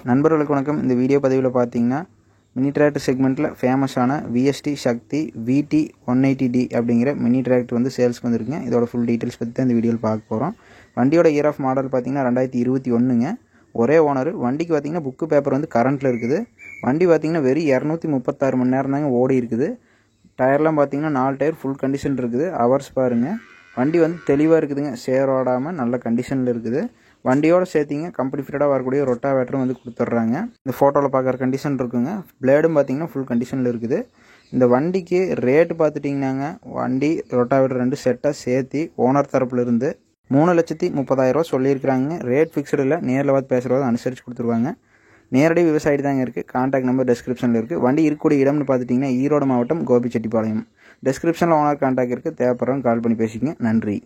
நண்பர்களுக்கு வணக்கம். இந்த வீடியோ பதிவில் பார்த்தீங்கன்னா மினி டிராக்டர் செக்மெண்ட்டில் ஃபேமஸான விஎஸ்டி சக்தி விடி 180D அப்படிங்கிற மினி டிராக்டர் வந்து சேல்ஸ்க்கு வந்துருக்குங்க. இதோட ஃபுல் டீட்டெயில்ஸ் பற்றி தான் இந்த வீடியோவில் பார்க்க போகிறோம். வண்டியோட இயர் ஆஃப் மாடல் பார்த்தீங்கன்னா 2021ங்க. ஒரே ஓனர். வண்டிக்கு பார்த்தீங்கன்னா புக்கு பேப்பர் வந்து கரண்ட்டில் இருக்குது. வண்டி பார்த்தீங்கன்னா வெறும் 236 மணி நேரம் தாங்க ஓடி இருக்குது. டயர்லாம் பார்த்தீங்கன்னா 4 டயர் ஃபுல் கண்டிஷன் இருக்குது. ஹவர்ஸ் பாருங்கள். வண்டி வந்து தெளிவாக இருக்குதுங்க. சேரோடாமல் நல்ல கண்டிஷனில் இருக்குது. வண்டியோடு சேர்த்திங்க கம்பெனி ஃபிட்டடாக வரக்கூடிய ரொட்டாவேட்டரும் வந்து கொடுத்துட்றாங்க. இந்த ஃபோட்டோவில் பார்க்குற கண்டிஷன் இருக்குங்க. பிளேடும் பார்த்தீங்கன்னா ஃபுல் கண்டிஷனில் இருக்குது. இந்த வண்டிக்கு ரேட்டு பார்த்துட்டிங்கன்னாங்க, வண்டி ரொட்டாவேட்டர் 2 செட்டாக சேர்த்து ஓனர் தரப்புலேருந்து 3,30,000 சொல்லியிருக்கிறாங்க. ரேட் ஃபிக்ஸ்டு இல்லை. நேரில் பார்த்து பேசுகிறத அனுசரித்து கொடுத்துருவாங்க. நேரடி விவசாயி தாங்க இருக்குது. கான்டாக்ட் நம்பர் டிஸ்கிரிப்ஷனில் இருக்குது. வண்டி இருக்கக்கூடிய இடம்னு பார்த்துட்டிங்கன்னா ஈரோடு மாவட்டம் கோபிச்செட்டிப்பாளையம். டிஸ்கிரிப்ஷனில் ஓனர் கான்டாக்ட் இருக்குது. தேவைப்படுறவங்க கால் பண்ணி பேசிக்கங்க. நன்றி.